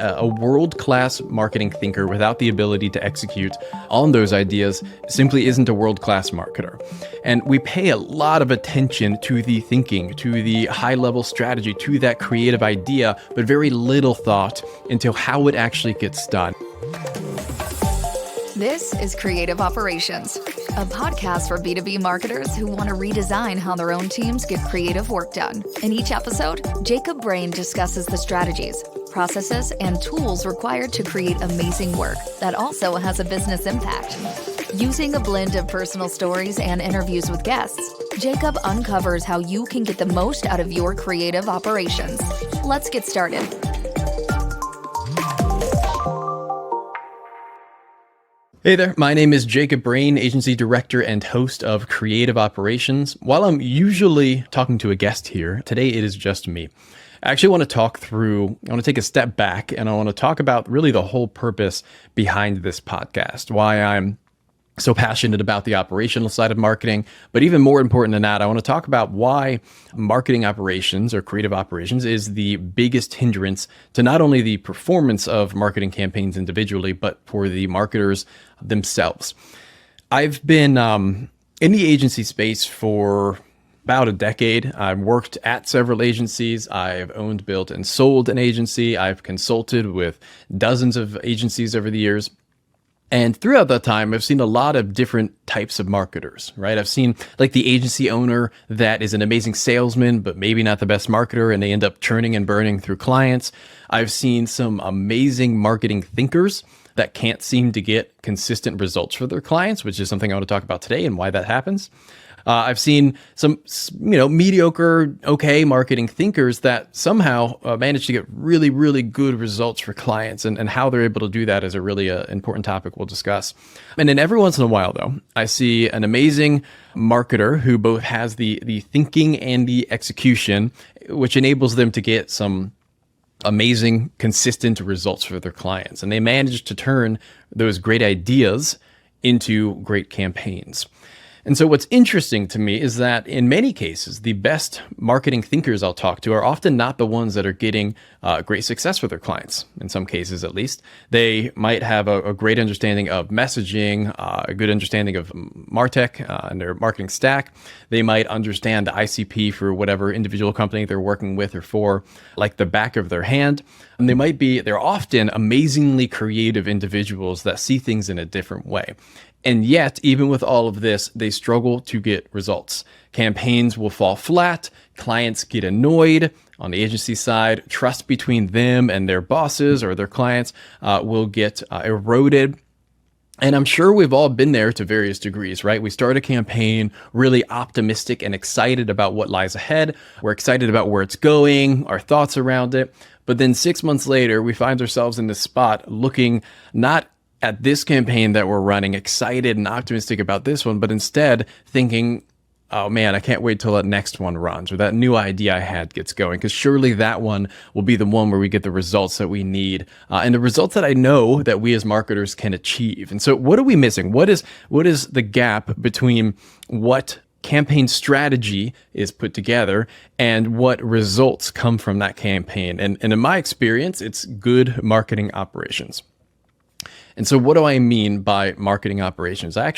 A world-class marketing thinker without the ability to execute on those ideas simply isn't a world-class marketer. And we pay a lot of attention to the thinking, to the high-level strategy, to that creative idea, but very little thought into how it actually gets done. This is Creative Operations, a podcast for B2B marketers who want to redesign how their own teams get creative work done. In each episode, Jacob Brain discusses the strategies, processes, and tools required to create amazing work that also has a business impact. Using a blend of personal stories and interviews with guests, Jacob uncovers how you can get the most out of your creative operations. Let's get started. Hey there, my name is Jacob Brain, agency director and host of Creative Operations. While I'm usually talking to a guest here, today it is just me. I actually want to take a step back, and I want to talk about really the whole purpose behind this podcast, why I'm so passionate about the operational side of marketing. But even more important than that, I want to talk about why marketing operations or creative operations is the biggest hindrance to not only the performance of marketing campaigns individually, but for the marketers themselves. I've been in the agency space for about a decade. I've worked at several agencies. I've owned, built, and sold an agency. I've consulted with dozens of agencies over the years. And throughout that time, I've seen a lot of different types of marketers, right? I've seen like the agency owner that is an amazing salesman, but maybe not the best marketer, and they end up churning and burning through clients. I've seen some amazing marketing thinkers that can't seem to get consistent results for their clients, which is something I want to talk about today and why that happens. I've seen some, mediocre, okay marketing thinkers that somehow manage to get really, really good results for clients, and how they're able to do that is a really important topic we'll discuss. And then every once in a while, though, I see an amazing marketer who both has the thinking and the execution, which enables them to get some amazing, consistent results for their clients. And they manage to turn those great ideas into great campaigns. And so what's interesting to me is that in many cases, the best marketing thinkers I'll talk to are often not the ones that are getting great success for their clients. In some cases, at least, they might have a great understanding of messaging, a good understanding of MarTech and their marketing stack. They might understand the ICP for whatever individual company they're working with or for, like the back of their hand. And they're often amazingly creative individuals that see things in a different way. And yet, even with all of this, they struggle to get results. Campaigns will fall flat, clients get annoyed. On the agency side, trust between them and their bosses or their clients will get eroded. And I'm sure we've all been there to various degrees, right? We start a campaign really optimistic and excited about what lies ahead. We're excited about where it's going, our thoughts around it. But then 6 months later, we find ourselves in this spot looking not at this campaign that we're running, excited and optimistic about this one, but instead thinking, oh man, I can't wait till that next one runs or that new idea I had gets going, because surely that one will be the one where we get the results that we need and the results that I know that we as marketers can achieve. And so what are we missing? What is the gap between what campaign strategy is put together and what results come from that campaign? And in my experience, it's good marketing operations. And so what do I mean by marketing operations? I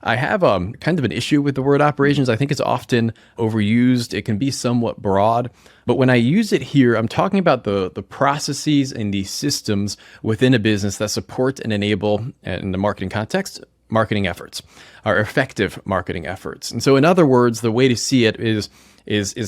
have kind of an issue with the word operations. I think it's often overused. It can be somewhat broad. But when I use it here, I'm talking about the processes and the systems within a business that support and enable, in the marketing context, marketing efforts, or effective marketing efforts. And so in other words, the way to see it is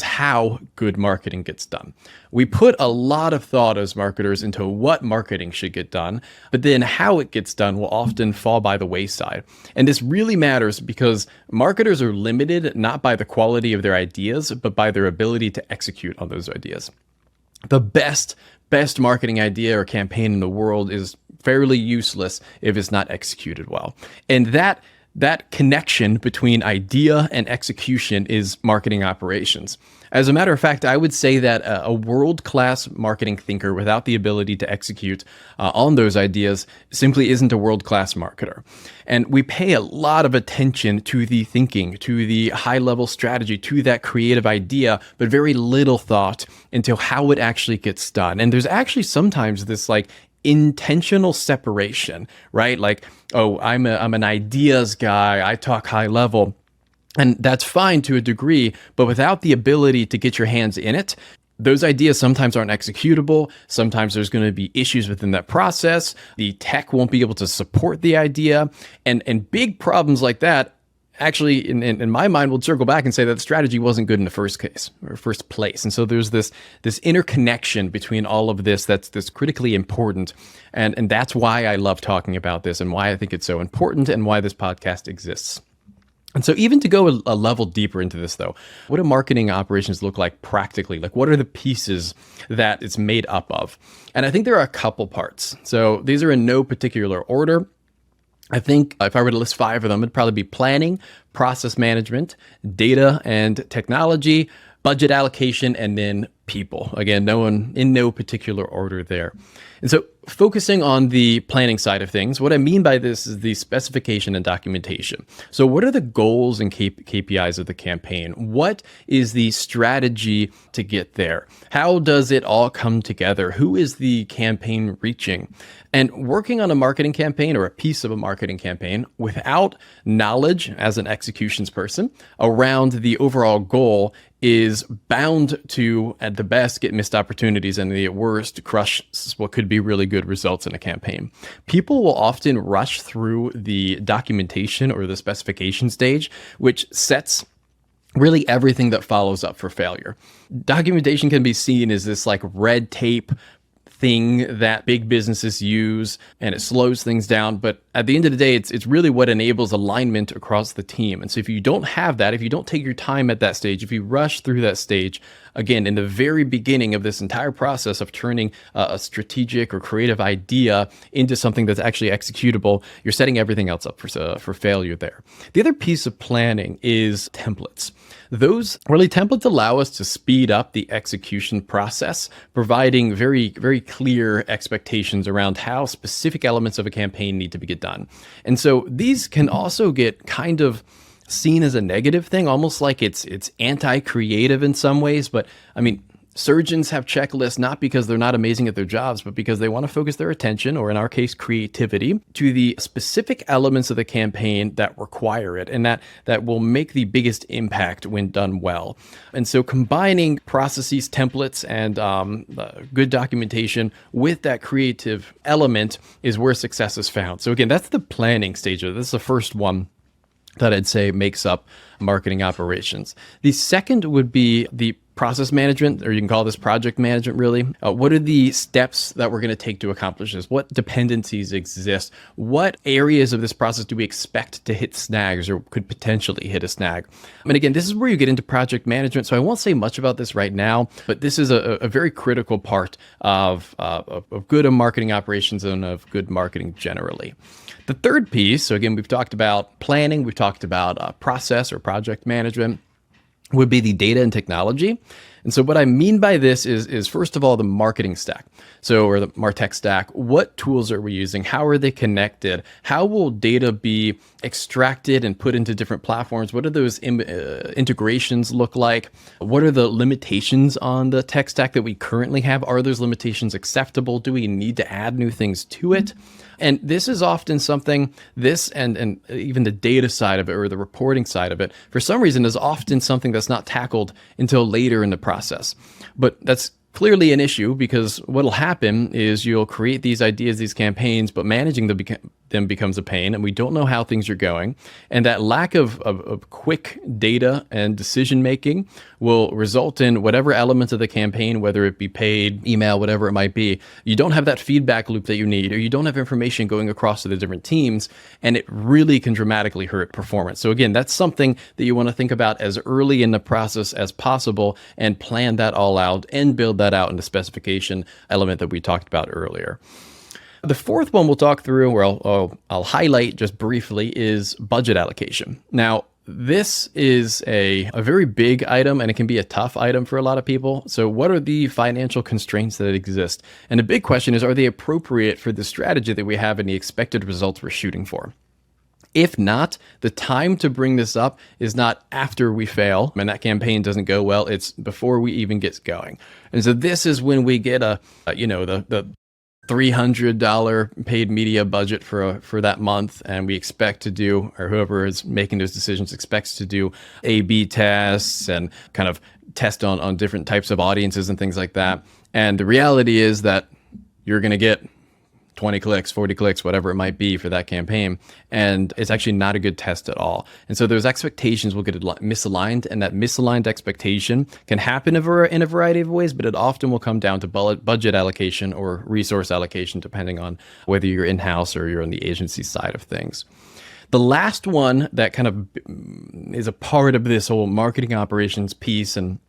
how good marketing gets done. We put a lot of thought as marketers into what marketing should get done, but then how it gets done will often fall by the wayside. And this really matters because marketers are limited not by the quality of their ideas, but by their ability to execute on those ideas. The best marketing idea or campaign in the world is fairly useless if it's not executed well. And that that connection between idea and execution is marketing operations. As a matter of fact, I would say that a world-class marketing thinker without the ability to execute on those ideas simply isn't a world-class marketer. And we pay a lot of attention to the thinking, to the high-level strategy, to that creative idea, but very little thought into how it actually gets done. And there's actually sometimes this like intentional separation, right? Like, oh, I'm an ideas guy. I talk high level. And that's fine to a degree, but without the ability to get your hands in it, those ideas sometimes aren't executable. Sometimes there's going to be issues within that process. The tech won't be able to support the idea. And big problems like that actually, in my mind, will circle back and say that the strategy wasn't good in the first place. And so there's this interconnection between all of this that's critically important. And that's why I love talking about this and why I think it's so important and why this podcast exists. And so even to go a level deeper into this, though, what do marketing operations look like practically? Like, what are the pieces that it's made up of? And I think there are a couple parts. So these are in no particular order. I think if I were to list 5 of them, it'd probably be planning, process management, data and technology, budget allocation, and then people. Again, in no particular order there. And so focusing on the planning side of things, what I mean by this is the specification and documentation. So what are the goals and KPIs of the campaign? What is the strategy to get there? How does it all come together? Who is the campaign reaching? And working on a marketing campaign or a piece of a marketing campaign without knowledge as an executions person around the overall goal is bound to, at the best, get missed opportunities and at worst, crush what could be really good results in a campaign. People will often rush through the documentation or the specification stage, which sets really everything that follows up for failure. Documentation can be seen as this like red tape thing that big businesses use, and it slows things down. But at the end of the day, it's really what enables alignment across the team. And so if you don't have that, if you don't take your time at that stage, if you rush through that stage, again, in the very beginning of this entire process of turning a strategic or creative idea into something that's actually executable, you're setting everything else up for failure there. The other piece of planning is templates. Those templates allow us to speed up the execution process, providing very, very clear expectations around how specific elements of a campaign need to get done. And so these can also get kind of seen as a negative thing, almost like it's anti-creative in some ways. But I mean, surgeons have checklists not because they're not amazing at their jobs, but because they want to focus their attention, or in our case, creativity, to the specific elements of the campaign that require it and that will make the biggest impact when done well. And so combining processes, templates, and good documentation with that creative element is where success is found. So again, that's the planning stage of it. This is the first one that I'd say makes up marketing operations. The second would be the process management, or you can call this project management, really. What are the steps that we're going to take to accomplish this? What dependencies exist? What areas of this process do we expect to hit snags or could potentially hit a snag? And again, this is where you get into project management. So I won't say much about this right now, but this is a very critical part of good marketing operations and of good marketing generally. The third piece, so again, we've talked about planning, we've talked about process or project management, would be the data and technology. And so what I mean by this is first of all, the marketing stack. So, or the MarTech stack. What tools are we using? How are they connected? How will data be extracted and put into different platforms? What do those integrations look like? What are the limitations on the tech stack that we currently have? Are those limitations acceptable? Do we need to add new things to it? And this is often something, this and even the data side of it or the reporting side of it, for some reason is often something that's not tackled until later in the process. But that's clearly an issue, because what'll happen is you'll create these ideas, these campaigns, but managing them becomes a pain, and we don't know how things are going. And that lack of quick data and decision making will result in whatever elements of the campaign, whether it be paid, email, whatever it might be, you don't have that feedback loop that you need, or you don't have information going across to the different teams, and it really can dramatically hurt performance. So again, that's something that you want to think about as early in the process as possible and plan that all out and build that out in the specification element that we talked about earlier. The fourth one we'll talk through, or I'll highlight just briefly, is budget allocation. Now, this is a very big item, and it can be a tough item for a lot of people. So what are the financial constraints that exist? And the big question is, are they appropriate for the strategy that we have and the expected results we're shooting for? If not, the time to bring this up is not after we fail and that campaign doesn't go well. It's before we even get going. And so this is when we get the $300 paid media budget for that month, and we expect to do, or whoever is making those decisions expects to do A/B tests and kind of test on different types of audiences and things like that. And the reality is that you're going to get 20 clicks, 40 clicks, whatever it might be for that campaign. And it's actually not a good test at all. And so those expectations will get misaligned, and that misaligned expectation can happen in a variety of ways, but it often will come down to budget allocation or resource allocation, depending on whether you're in-house or you're on the agency side of things. The last one that kind of is a part of this whole marketing operations piece and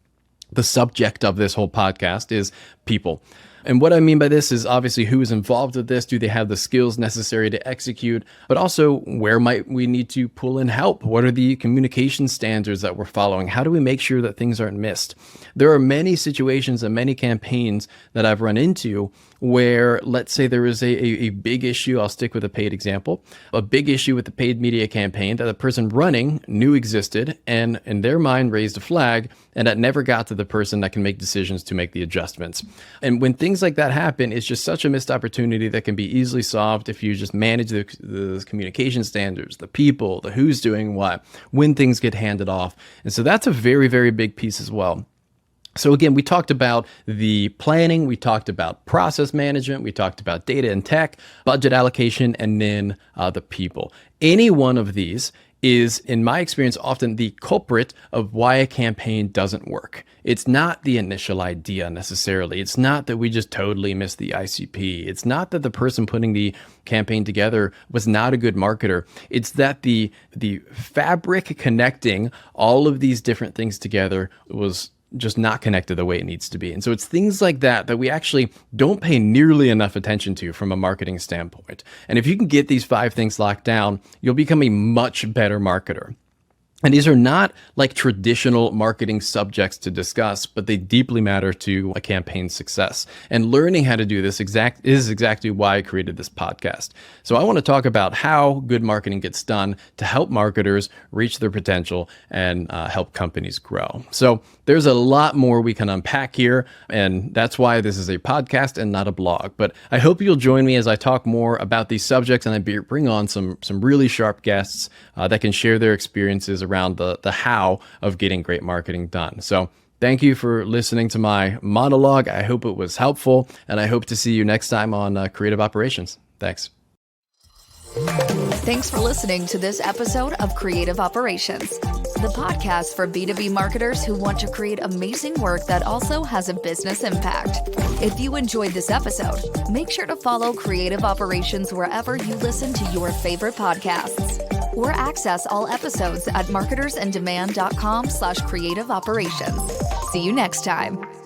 the subject of this whole podcast is people. And what I mean by this is obviously who is involved with this. Do they have the skills necessary to execute? But also, where might we need to pull in help? What are the communication standards that we're following? How do we make sure that things aren't missed? There are many situations and many campaigns that I've run into where, let's say there is a big issue. I'll stick with a paid example, a big issue with the paid media campaign that the person running knew existed and in their mind raised a flag, and that never got to the person that can make decisions to make the adjustments. And when things like that happen, it's just such a missed opportunity that can be easily solved if you just manage the communication standards, the people, the who's doing what, when things get handed off. And so that's a very, very big piece as well. So again, we talked about the planning, we talked about process management, we talked about data and tech, budget allocation, and then the people. Any one of these is, in my experience, often the culprit of why a campaign doesn't work. It's not the initial idea necessarily. It's not that we just totally missed the ICP. It's not that the person putting the campaign together was not a good marketer. It's that the fabric connecting all of these different things together was just not connected the way it needs to be. And so it's things like that we actually don't pay nearly enough attention to from a marketing standpoint. And if you can get these 5 things locked down, you'll become a much better marketer. And these are not like traditional marketing subjects to discuss, but they deeply matter to a campaign's success. And learning how to do this is exactly why I created this podcast. So I want to talk about how good marketing gets done to help marketers reach their potential and help companies grow. So there's a lot more we can unpack here, and that's why this is a podcast and not a blog. But I hope you'll join me as I talk more about these subjects, and I bring on some really sharp guests that can share their experiences around the how of getting great marketing done. So thank you for listening to my monologue. I hope it was helpful, and I hope to see you next time on Creative Operations. Thanks. Thanks for listening to this episode of Creative Operations, the podcast for B2B marketers who want to create amazing work that also has a business impact. If you enjoyed this episode, make sure to follow Creative Operations wherever you listen to your favorite podcasts, or access all episodes at marketersindemand.com/creativeoperations. See you next time.